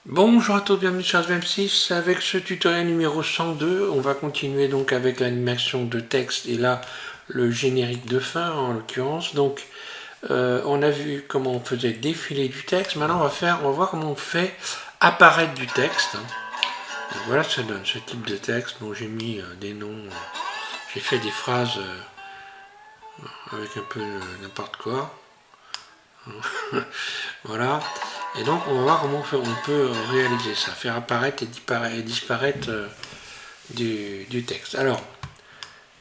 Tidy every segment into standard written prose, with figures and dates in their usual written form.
Bonjour à tous, bienvenue sur SM6. Avec ce tutoriel numéro 102, on va continuer donc avec l'animation de texte et là le générique de fin en l'occurrence. Donc on a vu comment on faisait défiler du texte. Maintenant on va voir comment on fait apparaître du texte. Donc voilà, ça donne ce type de texte. Bon, j'ai mis des noms, j'ai fait des phrases avec un peu n'importe quoi. Voilà. Et donc on va voir comment on peut réaliser ça, faire apparaître et disparaître du texte. Alors,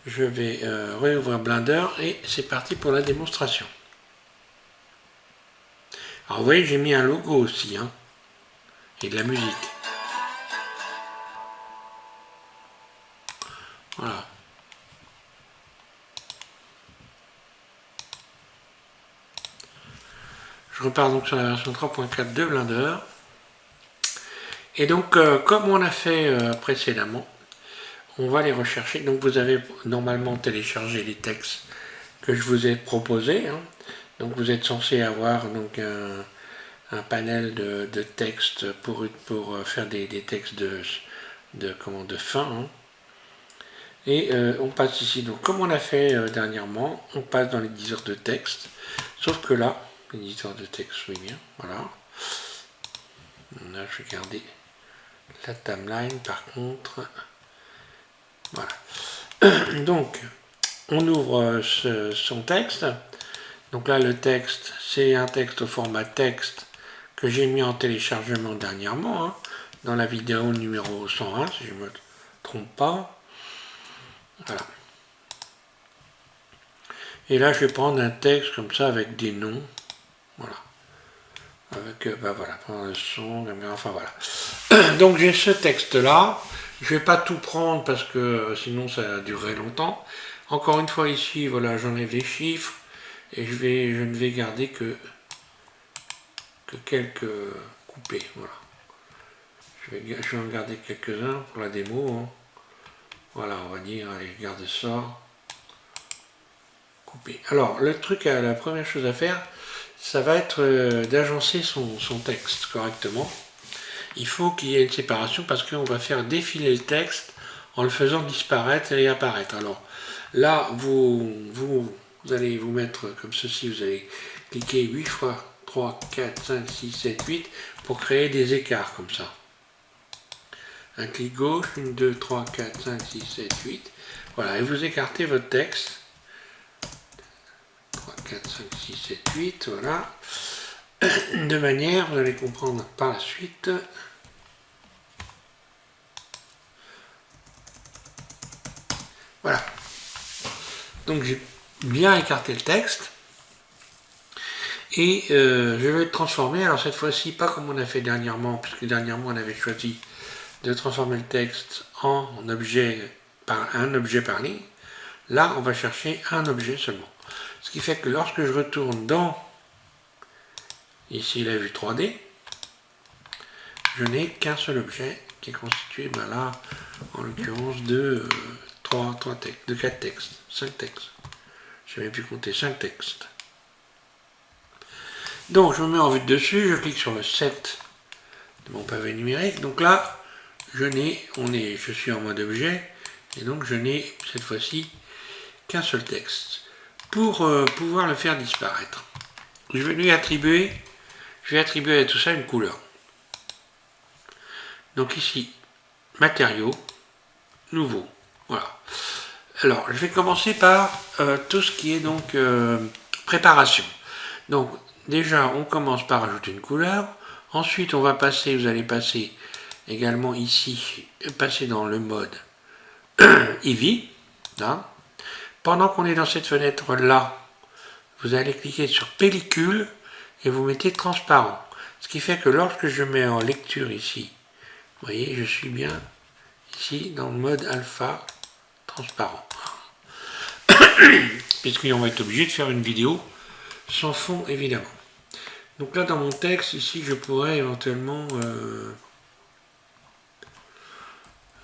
je vais réouvrir Blender et c'est parti pour la démonstration. Alors vous voyez, j'ai mis un logo aussi, hein, et de la musique. Voilà. Je repars donc sur la version 3.4 de Blender. Et donc, comme on a fait précédemment, on va les rechercher. Donc vous avez normalement téléchargé les textes que je vous ai proposés. Hein. Donc vous êtes censé avoir donc un panel de textes pour faire des textes de fin. Hein. Et on passe ici, donc comme on a fait dernièrement, on passe dans l'éditeur de texte. Sauf que là, l'éditeur de texte, oui bien, voilà. Là, je vais garder la timeline par contre. Voilà. Donc, on ouvre son texte. Donc là, le texte, c'est un texte au format texte que j'ai mis en téléchargement dernièrement, hein, dans la vidéo numéro 101, si je ne me trompe pas. Voilà. Et là, je vais prendre un texte comme ça avec des noms. Voilà. Avec, bah voilà, prendre le son, enfin voilà. Donc j'ai ce texte-là. Je ne vais pas tout prendre parce que sinon ça durerait longtemps. Encore une fois ici, voilà, j'enlève les chiffres et je ne vais garder que quelques coupés. Voilà. Je vais en garder quelques-uns pour la démo. Hein. Voilà, on va dire, allez, je garde ça. Couper. Alors, le truc, la première chose à faire, ça va être d'agencer son texte correctement. Il faut qu'il y ait une séparation parce qu'on va faire défiler le texte en le faisant disparaître et apparaître. Alors là, vous allez vous mettre comme ceci, vous allez cliquer 8 fois 3, 4, 5, 6, 7, 8 pour créer des écarts comme ça. Un clic gauche, 1, 2, 3, 4, 5, 6, 7, 8. Voilà, et vous écartez votre texte. 3, 4, 5, 6, 7, 8, voilà. De manière, vous allez comprendre par la suite. Voilà. Donc j'ai bien écarté le texte. Et je vais le transformer. Alors cette fois-ci, pas comme on a fait dernièrement, puisque dernièrement on avait choisi de transformer le texte en objet un objet par ligne. Là, on va chercher un objet seulement. Ce qui fait que lorsque je retourne dans ici la vue 3D, je n'ai qu'un seul objet qui est constitué, ben là, en l'occurrence, de 4 textes, 5 textes. Je n'avais pu compter 5 textes. Donc je me mets en vue de dessus, je clique sur le 7 de mon pavé numérique. Donc là, je suis en mode objet, et donc je n'ai cette fois-ci qu'un seul texte. Pour pouvoir le faire disparaître, je vais attribuer à tout ça une couleur. Donc ici, matériaux, nouveau. Voilà. Alors, je vais commencer par tout ce qui est donc préparation. Donc, déjà, on commence par ajouter une couleur. Ensuite, on va passer, vous allez passer également ici, passer dans le mode Eevee. Là. Pendant qu'on est dans cette fenêtre-là, vous allez cliquer sur pellicule et vous mettez transparent. Ce qui fait que lorsque je mets en lecture ici, vous voyez, je suis bien ici dans le mode alpha transparent. Puisqu'on va être obligé de faire une vidéo sans fond évidemment. Donc là dans mon texte ici je pourrais éventuellement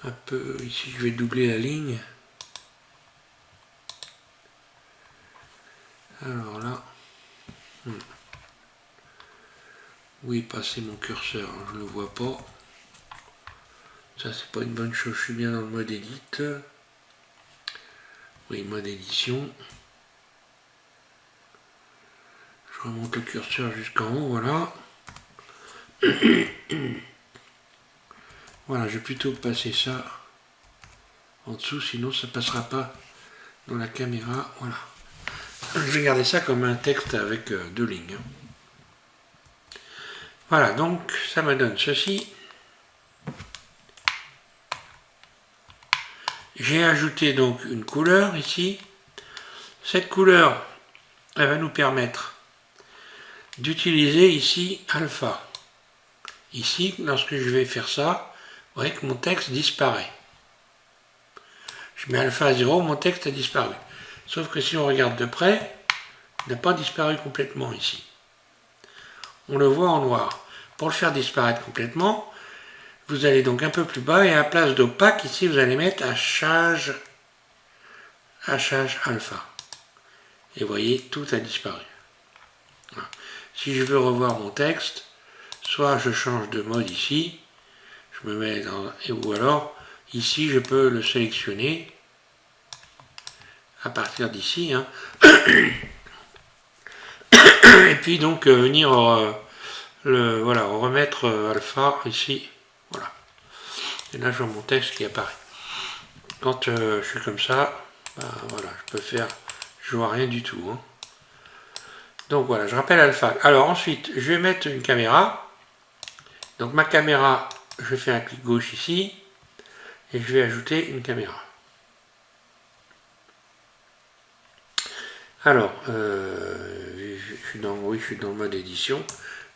un peu, ici je vais doubler la ligne. Alors là, Où est passé mon curseur? Je ne le vois pas. Ça, c'est pas une bonne chose. Je suis bien dans le mode édit. Oui, mode édition. Je remonte le curseur jusqu'en haut, voilà. Voilà, je vais plutôt passer ça en dessous, sinon ça passera pas dans la caméra. Voilà. Je vais garder ça comme un texte avec deux lignes. Voilà, donc ça me donne ceci. J'ai ajouté donc une couleur ici. Cette couleur, elle va nous permettre d'utiliser ici alpha. Ici, lorsque je vais faire ça, vous voyez que mon texte disparaît. Je mets alpha à 0, mon texte a disparu. Sauf que si on regarde de près, il n'a pas disparu complètement ici. On le voit en noir. Pour le faire disparaître complètement, vous allez donc un peu plus bas et à la place d'opaque, ici vous allez mettre hachage alpha. Et vous voyez, tout a disparu. Voilà. Si je veux revoir mon texte, soit je change de mode ici, je me mets dans, ou alors ici je peux le sélectionner à partir d'ici, hein. Et puis donc venir voilà, remettre alpha ici, voilà. Et là je vois mon texte qui apparaît. Quand je suis comme ça, ben, voilà, je peux faire, je vois rien du tout, hein. Donc voilà, je rappelle alpha. Alors ensuite, je vais mettre une caméra. Donc ma caméra, je fais un clic gauche ici et je vais ajouter une caméra. Alors, je suis dans le mode édition.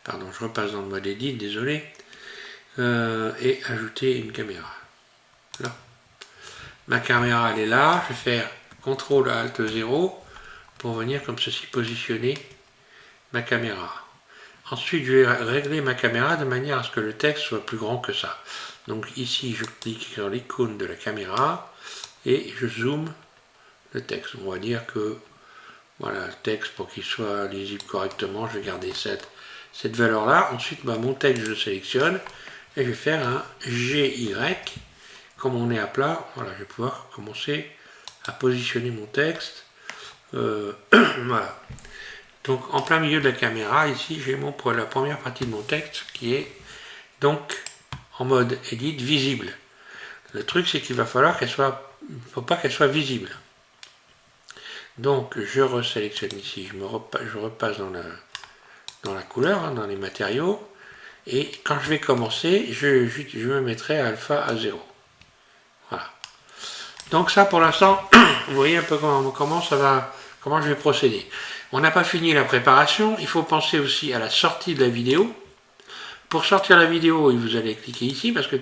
Pardon, je repasse dans le mode édit, désolé. Et ajouter une caméra. Là. Ma caméra, elle est là. Je vais faire CTRL ALT 0 pour venir comme ceci positionner ma caméra. Ensuite, je vais régler ma caméra de manière à ce que le texte soit plus grand que ça. Donc ici, je clique sur l'icône de la caméra et je zoome le texte. On va dire que voilà, le texte, pour qu'il soit lisible correctement, je vais garder cette valeur-là. Ensuite, bah, mon texte, je le sélectionne et je vais faire un GY. Comme on est à plat, voilà, je vais pouvoir commencer à positionner mon texte. Voilà. Donc, en plein milieu de la caméra, ici, j'ai pour la première partie de mon texte qui est donc en mode edit visible. Le truc, c'est qu'il va falloir qu'elle soit, faut pas qu'elle soit visible. Donc je resélectionne ici, je repasse dans la couleur, hein, dans les matériaux, et quand je vais commencer, je me mettrai alpha à 0. Voilà. Donc ça pour l'instant, vous voyez un peu comment je vais procéder. On n'a pas fini la préparation, il faut penser aussi à la sortie de la vidéo. Pour sortir la vidéo, vous allez cliquer ici, parce que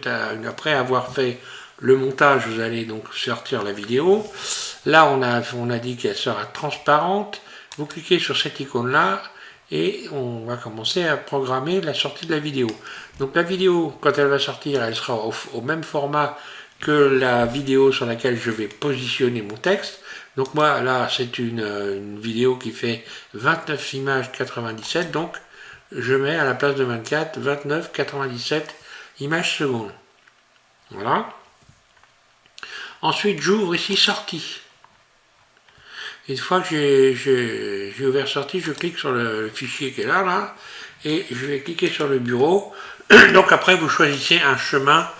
après avoir fait le montage, vous allez donc sortir la vidéo. Là, on a dit qu'elle sera transparente. Vous cliquez sur cette icône-là et on va commencer à programmer la sortie de la vidéo. Donc la vidéo, quand elle va sortir, elle sera au même format que la vidéo sur laquelle je vais positionner mon texte. Donc moi, là, c'est une vidéo qui fait 29 images 97, donc je mets à la place de 24, 29, 97 images secondes. Voilà. Ensuite, j'ouvre ici sortie. Une fois que j'ai ouvert sortie, je clique sur le fichier qui est là, et je vais cliquer sur le bureau. Donc après, vous choisissez un chemin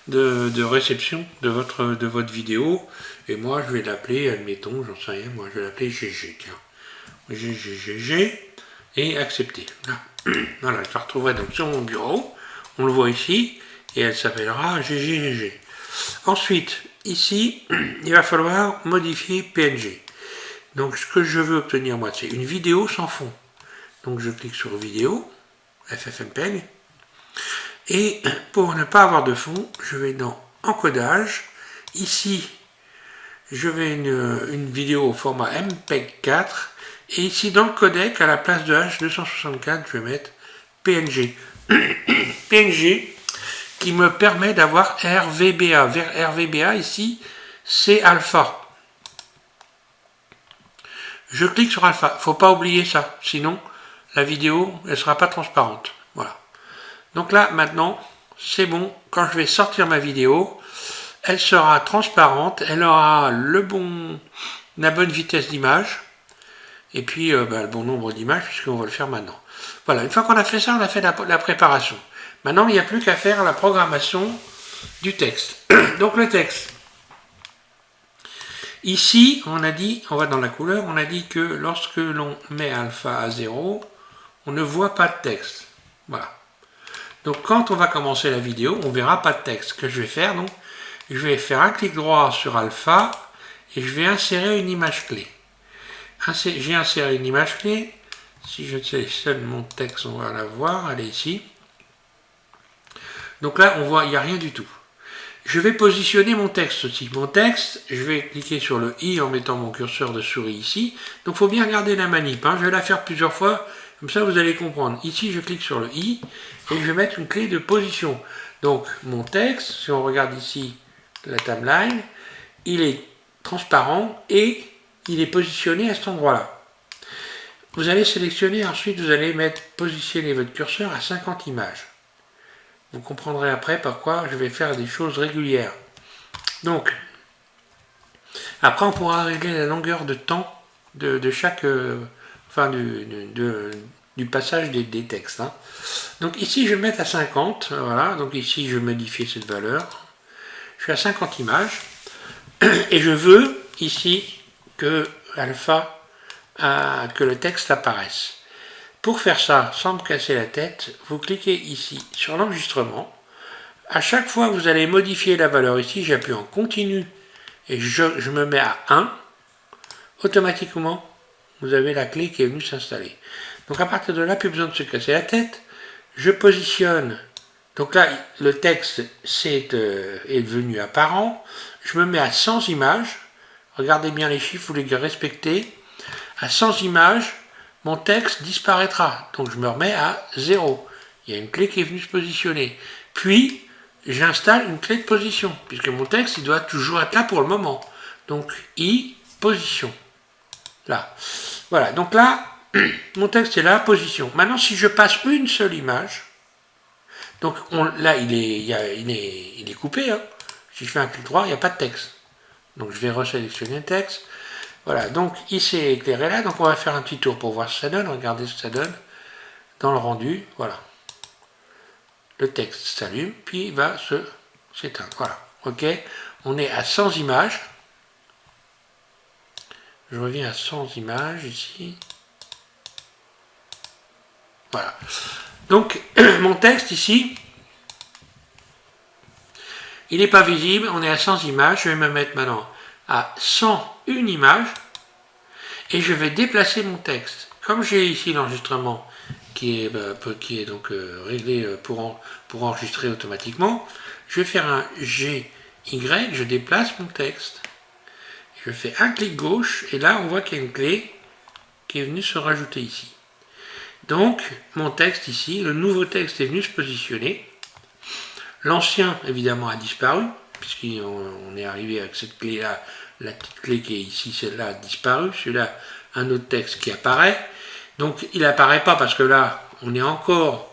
de réception de votre vidéo. Et moi, je vais l'appeler, admettons, j'en sais rien, moi je vais l'appeler GG, tiens. GG, et accepter. Là. Voilà, je la retrouverai donc sur mon bureau. On le voit ici, et elle s'appellera GGGG. Ensuite, ici, il va falloir modifier PNG. Donc ce que je veux obtenir moi, c'est une vidéo sans fond. Donc je clique sur vidéo, FFmpeg, et pour ne pas avoir de fond, je vais dans encodage. Ici, je vais une vidéo au format MPEG-4, et ici dans le codec, à la place de H264, je vais mettre PNG. PNG qui me permet d'avoir RVBA. RVBA ici, c'est alpha. Je clique sur alpha. Il ne faut pas oublier ça, sinon la vidéo ne sera pas transparente. Voilà. Donc là, maintenant, c'est bon. Quand je vais sortir ma vidéo, elle sera transparente, elle aura la bonne vitesse d'image, et puis le bon nombre d'images, puisqu'on va le faire maintenant. Voilà, une fois qu'on a fait ça, on a fait la préparation. Maintenant, il n'y a plus qu'à faire la programmation du texte. Donc le texte. Ici, on a dit, on va dans la couleur, on a dit que lorsque l'on met alpha à 0, on ne voit pas de texte. Voilà. Donc quand on va commencer la vidéo, on ne verra pas de texte. Ce que je vais faire, donc, je vais faire un clic droit sur alpha et je vais insérer une image clé. J'ai inséré une image clé. Si je sélectionne mon texte, on va la voir. Elle est ici. Donc là, on voit, il n'y a rien du tout. Je vais positionner mon texte aussi. Mon texte, je vais cliquer sur le i en mettant mon curseur de souris ici. Donc il faut bien regarder la manip. Je vais la faire plusieurs fois, comme ça vous allez comprendre. Ici, je clique sur le i et je vais mettre une clé de position. Donc mon texte, si on regarde ici la timeline, il est transparent et il est positionné à cet endroit-là. Vous allez sélectionner, ensuite vous allez positionner votre curseur à 50 images. Vous comprendrez après pourquoi je vais faire des choses régulières. Donc, après on pourra régler la longueur de temps de chaque, du passage des textes. Donc ici je vais mettre à 50, voilà, donc ici je vais modifier cette valeur. Je suis à 50 images, et je veux ici que alpha, que le texte apparaisse. Pour faire ça, sans me casser la tête, vous cliquez ici sur l'enregistrement. À chaque fois que vous allez modifier la valeur ici, j'appuie en continu et je me mets à 1. Automatiquement, vous avez la clé qui est venue s'installer. Donc à partir de là, plus besoin de se casser la tête. Je positionne. Donc là, le texte est devenu apparent. Je me mets à 100 images. Regardez bien les chiffres, vous les respectez. À 100 images, mon texte disparaîtra. Donc je me remets à 0. Il y a une clé qui est venue se positionner. Puis, j'installe une clé de position, puisque mon texte, il doit toujours être là pour le moment. Donc, I, position. Là. Voilà. Donc là, mon texte est là, position. Maintenant, si je passe une seule image, donc là, il est coupé. Si je fais un clic droit, il n'y a pas de texte. Donc je vais resélectionner le texte. Voilà, donc il s'est éclairé là, donc on va faire un petit tour pour voir ce que ça donne. Regardez ce que ça donne dans le rendu. Voilà. Le texte s'allume, puis il va s'éteindre. Voilà, ok. On est à 100 images. Je reviens à 100 images ici. Voilà. Donc, mon texte ici, il n'est pas visible. On est à 100 images. Je vais me mettre maintenant à 101 images et je vais déplacer mon texte. Comme j'ai ici l'enregistrement qui est donc réglé pour enregistrer automatiquement, je vais faire un GY, je déplace mon texte. Je fais un clic gauche et là on voit qu'il y a une clé qui est venue se rajouter ici. Donc mon texte ici, le nouveau texte est venu se positionner. L'ancien évidemment a disparu, puisqu'on est arrivé avec cette clé-là, la petite clé qui est ici, celle-là a disparu, celui-là, un autre texte qui apparaît. Donc il n'apparaît pas parce que là, on est encore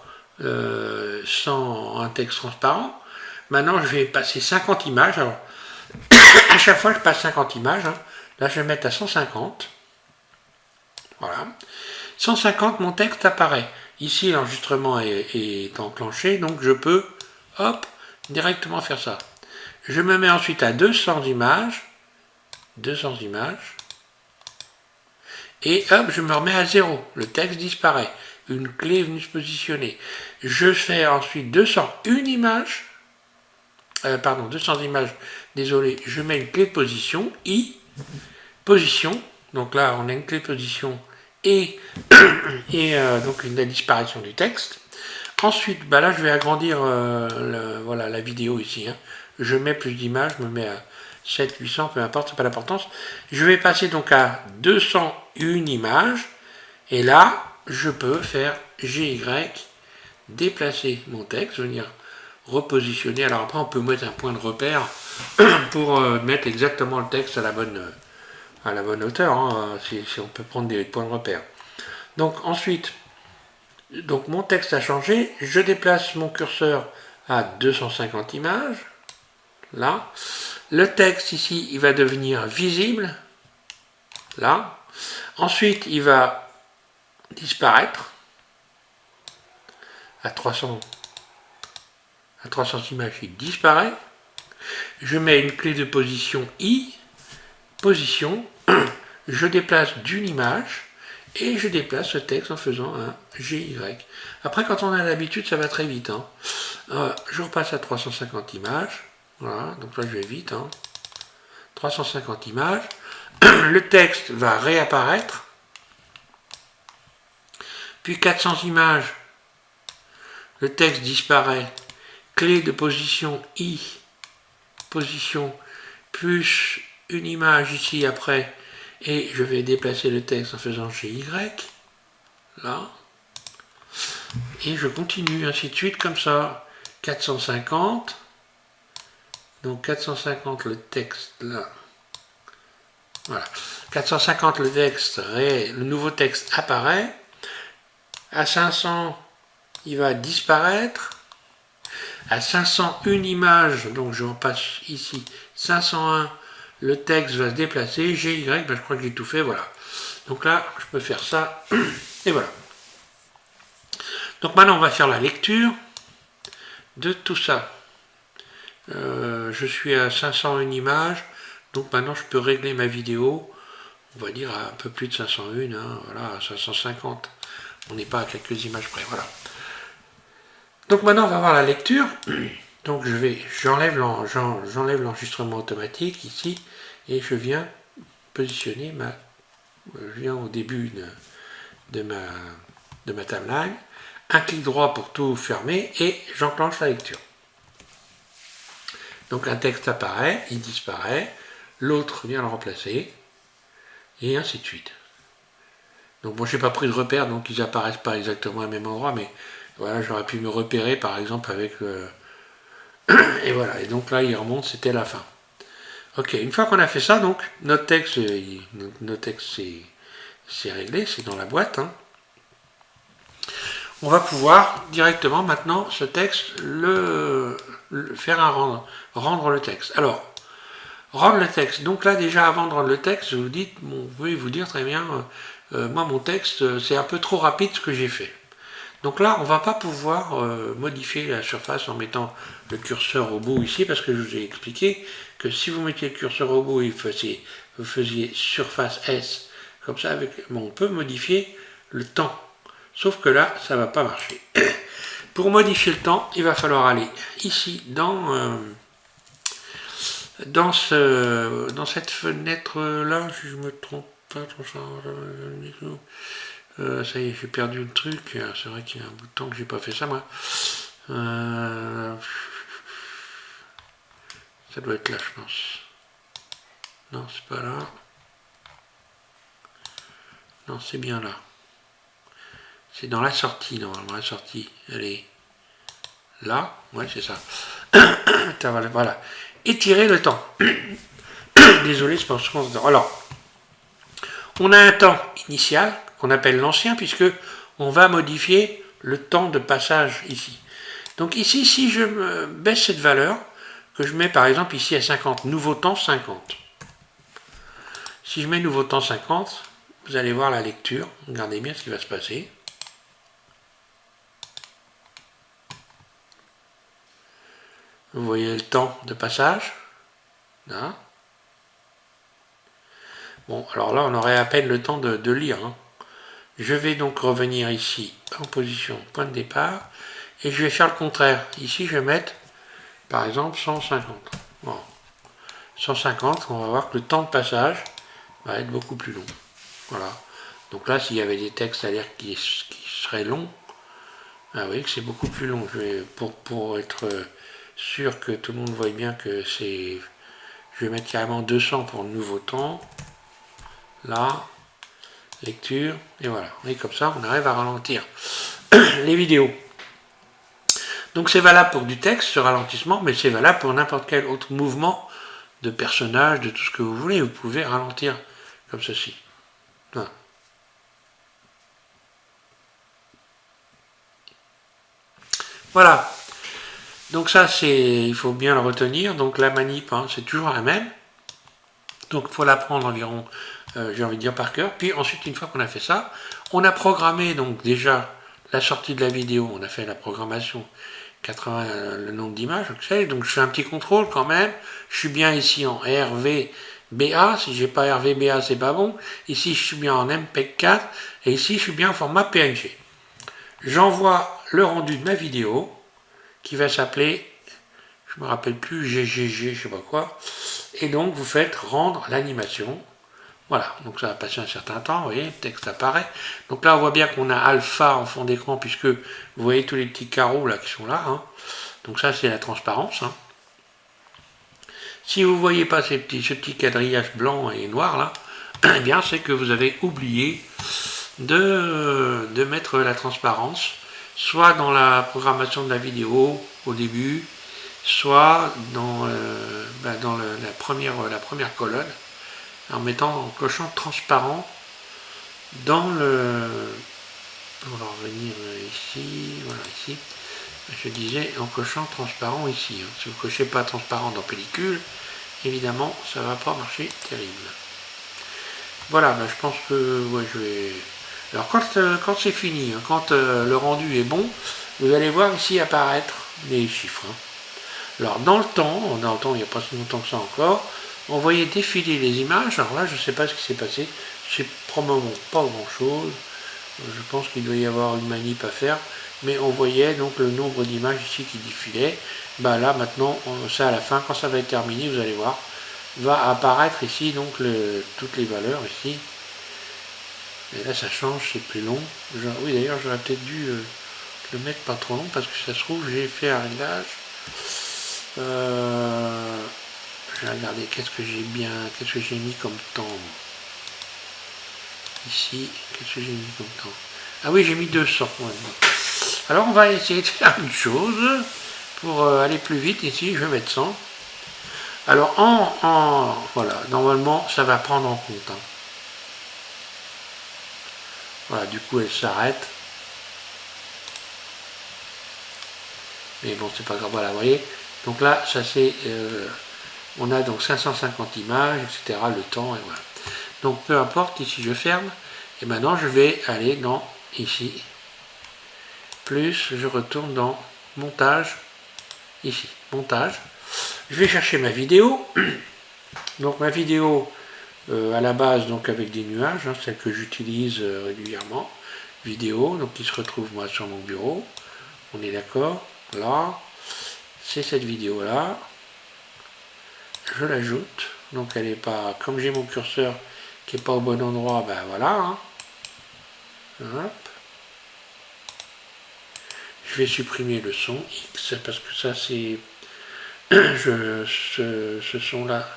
sans un texte transparent. Maintenant, je vais passer 50 images. Alors, à chaque fois, je passe 50 images. Là, je vais mettre à 150. Voilà. 150, mon texte apparaît. Ici, l'enregistrement est enclenché, donc je peux, hop, directement faire ça. Je me mets ensuite à 200 images. 200 images. Et hop, je me remets à 0. Le texte disparaît. Une clé est venue se positionner. Je fais ensuite 201 images. 200 images. Désolé, je mets une clé de position. I, position. Donc là, on a une clé de position et donc la disparition du texte. Ensuite, là, je vais agrandir voilà, la vidéo ici. Je mets plus d'images, je me mets à 700, 800, peu importe, c'est pas l'importance. Je vais passer donc à 201 images. Et là, je peux faire GY, déplacer mon texte, venir repositionner. Alors après, on peut mettre un point de repère pour mettre exactement le texte à la bonne hauteur. Si on peut prendre des points de repère. Donc ensuite, Donc mon texte a changé, je déplace mon curseur à 250 images, là. Le texte ici, il va devenir visible, là. Ensuite, il va disparaître à 300 images, il disparaît. Je mets une clé de position I, position, je déplace d'une image et je déplace ce texte en faisant un GY. Après, quand on a l'habitude, ça va très vite. Hein. Je repasse à 350 images. Voilà, donc là je vais vite. Hein. 350 images. Le texte va réapparaître. Puis 400 images. Le texte disparaît. Clé de position I, position, plus une image ici après. Et je vais déplacer le texte en faisant GY. Là. Et je continue, ainsi de suite, comme ça. 450. Donc 450 le texte là. Voilà. 450 le texte, le nouveau texte apparaît. À 500, il va disparaître. À 501 images, donc je repasse ici, 501, le texte va se déplacer. GY, ben je crois que j'ai tout fait, voilà. Donc là, je peux faire ça, et voilà. Donc maintenant, on va faire la lecture de tout ça. Je suis à 501 images, donc maintenant je peux régler ma vidéo, on va dire à un peu plus de 501, hein, voilà, à 550. On n'est pas à quelques images près, voilà. Donc maintenant on va voir la lecture. Donc j'enlève l'enregistrement automatique ici, et je viens positionner je viens au début de ma timeline, un clic droit pour tout fermer, et j'enclenche la lecture. Donc un texte apparaît, il disparaît, l'autre vient le remplacer, et ainsi de suite. Donc bon, j'ai pas pris de repère, donc ils apparaissent pas exactement au même endroit, mais voilà, j'aurais pu me repérer par exemple avec et voilà, et donc là il remonte, c'était la fin. Ok, une fois qu'on a fait ça, donc notre texte c'est réglé, c'est dans la boîte. Hein. On va pouvoir directement maintenant ce texte faire un rendre le texte. Alors, rendre le texte. Donc là déjà avant de rendre le texte, vous pouvez vous dire très bien, moi mon texte c'est un peu trop rapide ce que j'ai fait. Donc là on va pas pouvoir modifier la surface en mettant le curseur au bout ici, parce que je vous ai expliqué que si vous mettiez le curseur au bout et vous faisiez surface S, comme ça on peut modifier le temps. Sauf que là, ça ne va pas marcher. Pour modifier le temps, il va falloir aller ici dans cette fenêtre-là, si je me trompe pas, ça y est, j'ai perdu le truc. C'est vrai qu'il y a un bout de temps que j'ai pas fait ça, moi. Ça doit être là, je pense. Non, c'est pas là. Non, c'est bien là. C'est dans la sortie, normalement. La sortie, elle est là. Ouais, c'est ça. Voilà. Étirer le temps. Désolé, c'est pas ce qu'on se dit. Alors, on a un temps initial qu'on appelle l'ancien, puisque on va modifier le temps de passage ici. Donc ici, si je baisse cette valeur, que je mets par exemple ici à 50, nouveau temps 50. Si je mets nouveau temps 50, vous allez voir la lecture. Regardez bien ce qui va se passer. Vous voyez le temps de passage. Là. Bon, alors là, on aurait à peine le temps de lire. Hein. Je vais donc revenir ici en position point de départ et je vais faire le contraire. Ici, je vais mettre par exemple 150. Bon. 150, on va voir que le temps de passage va être beaucoup plus long. Voilà. Donc là, s'il y avait des textes à lire qui seraient longs, ah oui, que c'est beaucoup plus long. Pour être sûr que tout le monde voit bien que c'est... Je vais mettre carrément 200 pour le nouveau temps. Là, lecture, et voilà. Et comme ça, on arrive à ralentir les vidéos. Donc c'est valable pour du texte, ce ralentissement, mais c'est valable pour n'importe quel autre mouvement de personnage, de tout ce que vous voulez. Vous pouvez ralentir comme ceci. Voilà. Voilà. Donc ça, il faut bien le retenir. Donc la manip, hein, c'est toujours la même. Donc il faut l'apprendre environ, j'ai envie de dire par cœur. Puis ensuite, une fois qu'on a fait ça, on a programmé donc déjà la sortie de la vidéo. On a fait la programmation 80, le nombre d'images. Donc je fais un petit contrôle quand même. Je suis bien ici en RVBA. Si j'ai pas RVBA, c'est pas bon. Ici, je suis bien en MPEG 4. Et ici, je suis bien en format PNG. J'envoie le rendu de ma vidéo qui va s'appeler, je me rappelle plus, GGG, je sais pas quoi. Et donc vous faites rendre l'animation. Voilà, donc ça va passer un certain temps, vous voyez, le texte apparaît. Donc là on voit bien qu'on a alpha en fond d'écran puisque vous voyez tous les petits carreaux là qui sont là. Hein. Donc ça c'est la transparence. Hein. Si vous ne voyez pas ce petit quadrillage blanc et noir là, eh bien c'est que vous avez oublié de mettre la transparence, soit dans la programmation de la vidéo au début, soit dans, la première colonne, en cochant transparent dans le... On va revenir ici, voilà ici. Je disais en cochant transparent ici. Hein. Si vous ne cochez pas transparent dans pellicule, évidemment, ça ne va pas marcher terrible. Voilà, ben, je pense que ouais, je vais... Alors quand c'est fini, hein, quand le rendu est bon, vous allez voir ici apparaître les chiffres. Hein. Alors dans le temps, il n'y a pas si longtemps que ça encore, on voyait défiler les images. Alors là, je ne sais pas ce qui s'est passé. C'est probablement pas grand chose. Je pense qu'il doit y avoir une manip à faire. Mais on voyait donc le nombre d'images ici qui défilaient. Ben là maintenant, ça à la fin, quand ça va être terminé, vous allez voir, va apparaître ici donc toutes les valeurs ici. Et là ça change, c'est plus long. Oui d'ailleurs j'aurais peut-être dû le mettre pas trop long parce que ça se trouve j'ai fait un réglage. Je vais regarder qu'est-ce que j'ai mis comme temps. Ici, qu'est-ce que j'ai mis comme temps. Ah oui, j'ai mis 200. Ouais. Alors on va essayer de faire une chose pour aller plus vite. Ici, je vais mettre 100. Alors voilà, normalement ça va prendre en compte. Hein. Voilà, du coup elle s'arrête. Mais bon, c'est pas grave, voilà, vous voyez. Donc là, ça c'est... on a donc 550 images, etc. Le temps, et voilà. Donc peu importe, ici je ferme. Et maintenant je vais aller dans, ici, plus, je retourne dans montage, ici, montage. Je vais chercher ma vidéo. Donc ma vidéo, à la base, donc avec des nuages, hein, celle que j'utilise régulièrement. Vidéo, donc qui se retrouve moi sur mon bureau. On est d'accord. Là, c'est cette vidéo là. Je l'ajoute. Donc elle n'est pas, comme j'ai mon curseur qui n'est pas au bon endroit, ben voilà. Hein. Hop. Je vais supprimer le son X parce que ça c'est ce son là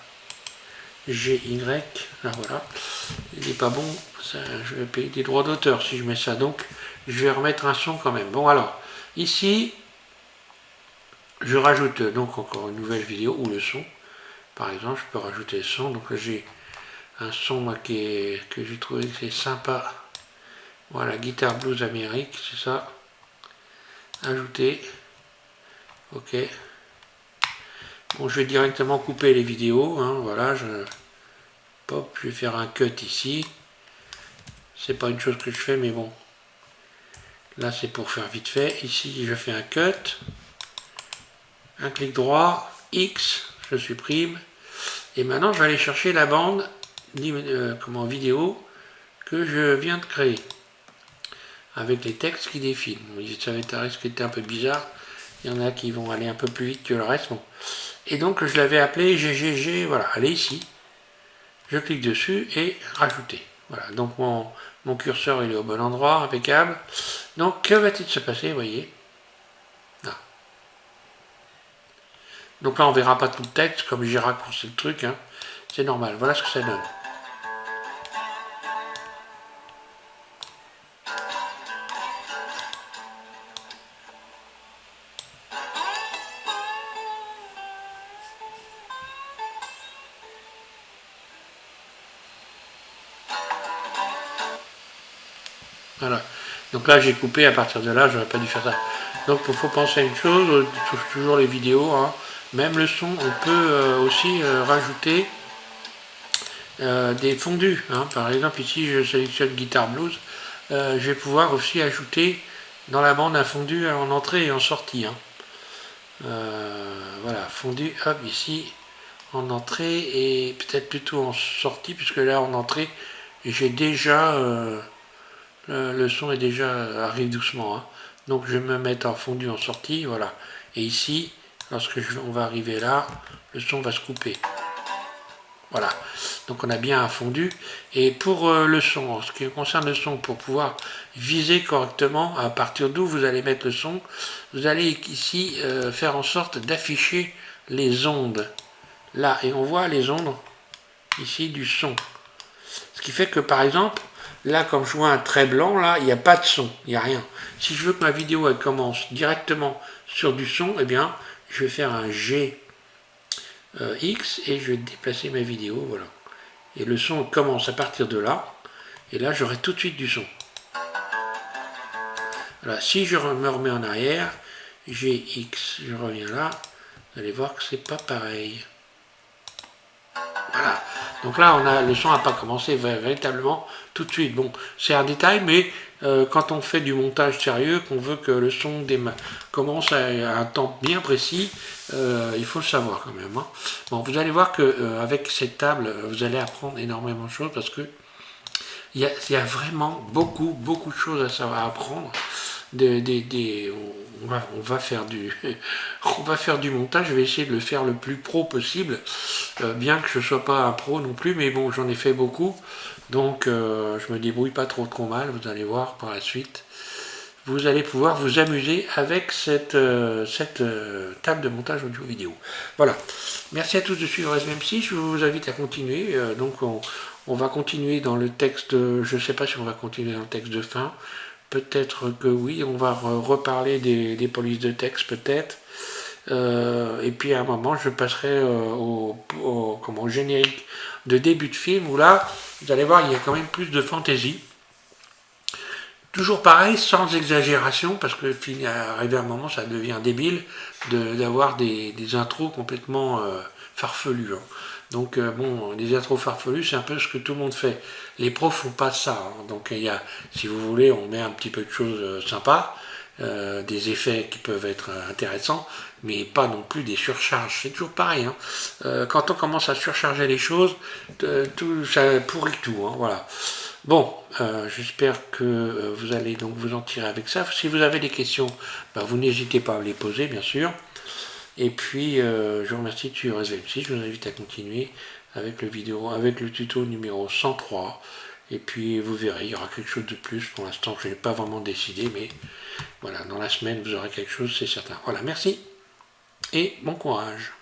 GY, là voilà, il n'est pas bon, ça, je vais payer des droits d'auteur si je mets ça, donc je vais remettre un son quand même. Bon alors, ici, je rajoute donc encore une nouvelle vidéo ou le son, par exemple, je peux rajouter le son, donc j'ai un son là, que j'ai trouvé que c'est sympa, voilà, guitare blues Amérique, c'est ça, ajouter, ok. Bon, je vais directement couper les vidéos, hein, voilà, je vais faire un cut ici. C'est pas une chose que je fais, mais bon. Là, c'est pour faire vite fait. Ici, je fais un cut. Un clic droit, X, je supprime. Et maintenant, je vais aller chercher la bande vidéo que je viens de créer. Avec les textes qui défilent. Ça va être un risque qui était un peu bizarre. Il y en a qui vont aller un peu plus vite que le reste. Bon. Et donc, je l'avais appelé GGG. Voilà, elle est ici. Je clique dessus et rajouter. Voilà, donc mon curseur il est au bon endroit, impeccable. Donc que va-t-il se passer, vous voyez là. Donc là on verra pas tout le texte, comme j'ai raccourci le truc, hein. C'est normal, voilà ce que ça donne. Voilà. Donc là j'ai coupé, à partir de là, j'aurais pas dû faire ça. Donc il faut penser à une chose, toujours les vidéos, hein, même le son, on peut aussi rajouter des fondus. Hein. Par exemple ici je sélectionne Guitar Blues, je vais pouvoir aussi ajouter dans la bande un fondu en entrée et en sortie. Hein. Voilà, fondu, hop, ici, en entrée et peut-être plutôt en sortie, puisque là en entrée, j'ai déjà, le son est déjà, arrive doucement. Hein. Donc je vais me mettre en fondu en sortie, voilà. Et ici, lorsque on va arriver là, le son va se couper. Voilà, donc on a bien un fondu. Et pour le son, en ce qui concerne le son, pour pouvoir viser correctement à partir d'où vous allez mettre le son, vous allez ici faire en sorte d'afficher les ondes. Là, et on voit les ondes ici du son. Ce qui fait que par exemple, là comme je vois un trait blanc, là, il n'y a pas de son, il n'y a rien. Si je veux que ma vidéo elle commence directement sur du son, eh bien, je vais faire un G X et je vais déplacer ma vidéo, voilà. Et le son commence à partir de là, et là j'aurai tout de suite du son. Voilà, si je me remets en arrière, GX, je reviens là, vous allez voir que c'est pas pareil. Voilà, donc là le son n'a pas commencé véritablement tout de suite. Bon, c'est un détail, mais quand on fait du montage sérieux, qu'on veut que le son commence à un temps bien précis, il faut le savoir quand même. Hein. Bon, vous allez voir que avec cette table, vous allez apprendre énormément de choses parce que il y a vraiment beaucoup de choses à savoir apprendre. On va faire on va faire du montage. Je vais essayer de le faire le plus pro possible, bien que je ne sois pas un pro non plus, mais bon, j'en ai fait beaucoup, donc je me débrouille pas trop mal. Vous allez voir par la suite. Vous allez pouvoir vous amuser avec cette table de montage audio-vidéo. Voilà. Merci à tous de suivre SMM6. Je vous invite à continuer. Donc on va continuer dans le texte. Je ne sais pas si on va continuer dans le texte de fin. Peut-être que oui. On va reparler des polices de texte peut-être. Et puis à un moment, je passerai au générique de début de film où là, vous allez voir, il y a quand même plus de fantaisie. Toujours pareil, sans exagération, parce que arrivé à un moment, ça devient débile d'avoir des intros complètement farfelus. Hein. Donc bon, les intros farfelus, c'est un peu ce que tout le monde fait. Les profs font pas ça. Hein. Donc il y a, si vous voulez, on met un petit peu de choses sympas, des effets qui peuvent être intéressants, mais pas non plus des surcharges. C'est toujours pareil. Hein. Quand on commence à surcharger les choses, ça pourrit tout. Hein. Voilà. Bon, j'espère que vous allez donc vous en tirer avec ça. Si vous avez des questions, vous n'hésitez pas à les poser, bien sûr. Et puis, je vous remercie de suivre SVM6. Je vous invite à continuer avec le tuto numéro 103. Et puis, vous verrez, il y aura quelque chose de plus. Pour l'instant, je n'ai pas vraiment décidé, mais voilà, dans la semaine, vous aurez quelque chose, c'est certain. Voilà, merci et bon courage.